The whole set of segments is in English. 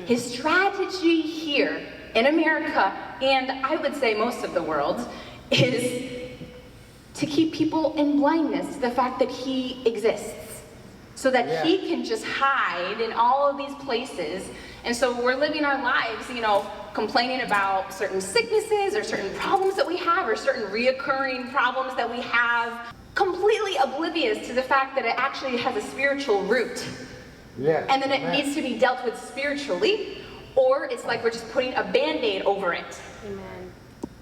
His strategy here in America, and I would say most of the world, is to keep people in blindness to the fact that he exists. So that he can just hide in all of these places. And so we're living our lives, complaining about certain sicknesses or certain problems that we have or certain reoccurring problems that we have, completely oblivious to the fact that it actually has a spiritual root. Yes. And then it needs to be dealt with spiritually, or it's like we're just putting a Band-Aid over it. Amen.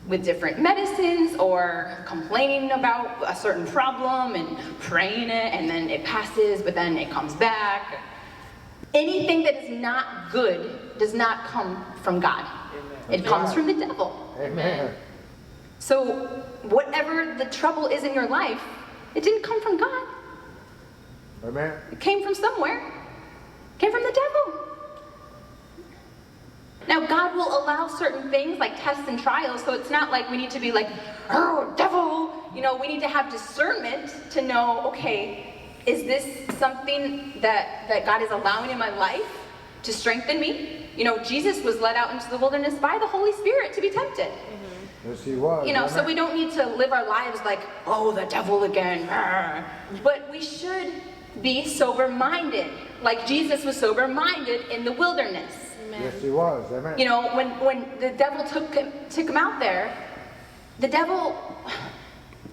With different medicines or complaining about a certain problem and praying it, and then it passes, but then it comes back. Anything that is not good does not come from God. Amen. It comes from the devil. Amen. So whatever the trouble is in your life, it didn't come from God. Amen. It came from somewhere. It came from the devil. Now, God will allow certain things like tests and trials, so it's not like we need to be like, oh, devil. We need to have discernment to know, okay, is this something that God is allowing in my life to strengthen me? Jesus was led out into the wilderness by the Holy Spirit to be tempted. Yes, he was. So we don't need to live our lives like, oh, the devil again. But we should be sober-minded, like Jesus was sober-minded in the wilderness. Yes, he was. Amen. When the devil took him out there, the devil,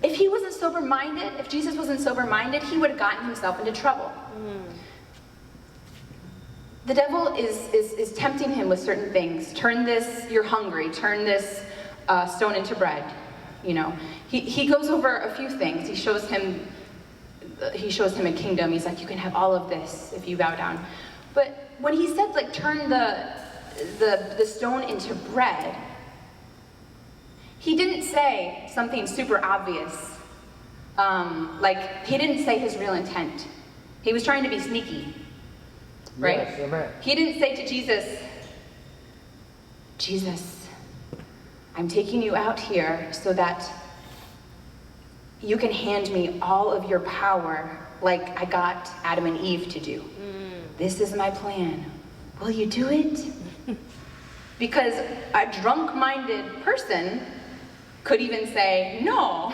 if he wasn't sober-minded, if Jesus wasn't sober-minded, he would have gotten himself into trouble. The devil is tempting him with certain things. Turn this, you're hungry. Turn this stone into bread. He goes over a few things. He shows him a kingdom. He's like, you can have all of this if you bow down. But when he said, like, turn the stone into bread, he didn't say something super obvious. He didn't say his real intent. He was trying to be sneaky, right? Yes, amen. He didn't say to Jesus, I'm taking you out here so that you can hand me all of your power like I got Adam and Eve to do. This is my plan. Will you do it? Because a drunk-minded person could even say no.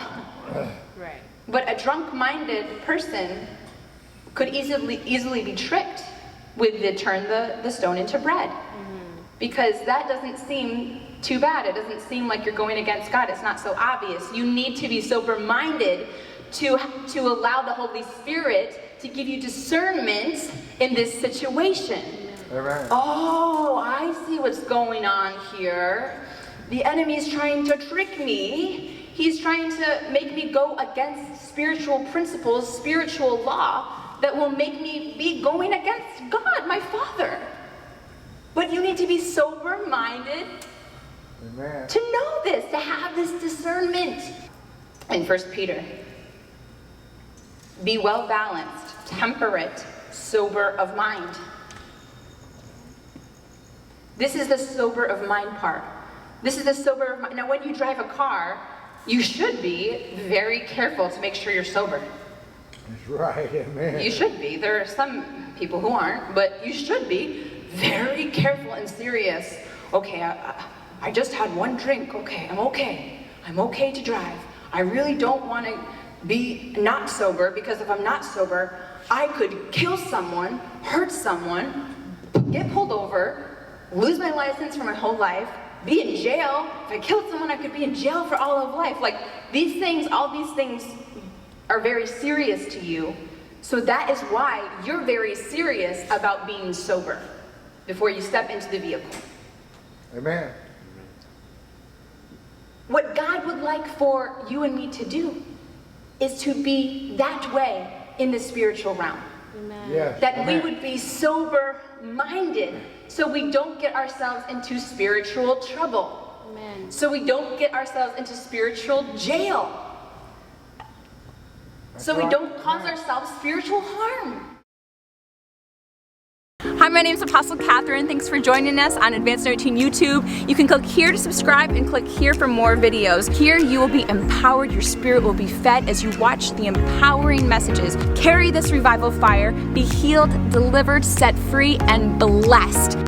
Right. But a drunk-minded person could easily be tricked with the turn the stone into bread. Because that doesn't seem too bad. It doesn't seem like you're going against God. It's not so obvious. You need to be sober-minded to allow the Holy Spirit to give you discernment in this situation. Amen. Oh, I see what's going on here. The enemy's trying to trick me. He's trying to make me go against spiritual principles, spiritual law that will make me be going against God, my Father. But you need to be sober-minded to know this, to have this discernment. In 1 Peter, be well-balanced, temperate, sober of mind. This is the sober of mind part. This is the sober of mind. Now, when you drive a car, you should be very careful to make sure you're sober. That's right, amen. You should be. There are some people who aren't, but you should be very careful and serious. Okay, I just had one drink. Okay, I'm okay. I'm okay to drive. I really don't want to be not sober, because if I'm not sober, I could kill someone, hurt someone, get pulled over, lose my license for my whole life, be in jail. If I killed someone, I could be in jail for all of life. Like, these things, all these things are very serious to you. So that is why you're very serious about being sober before you step into the vehicle. Amen. What God would like for you and me to do is to be that way in the spiritual realm. Amen. Yes, That amen. we would be sober-minded so we don't get ourselves into spiritual trouble. Amen. So we don't get ourselves into spiritual jail. So we don't cause ourselves spiritual harm. Hi, my name is Apostle Kathryn. Thanks for joining us on Advanced Anointing YouTube. You can click here to subscribe and click here for more videos. Here you will be empowered. Your spirit will be fed as you watch the empowering messages. Carry this revival fire. Be healed, delivered, set free, and blessed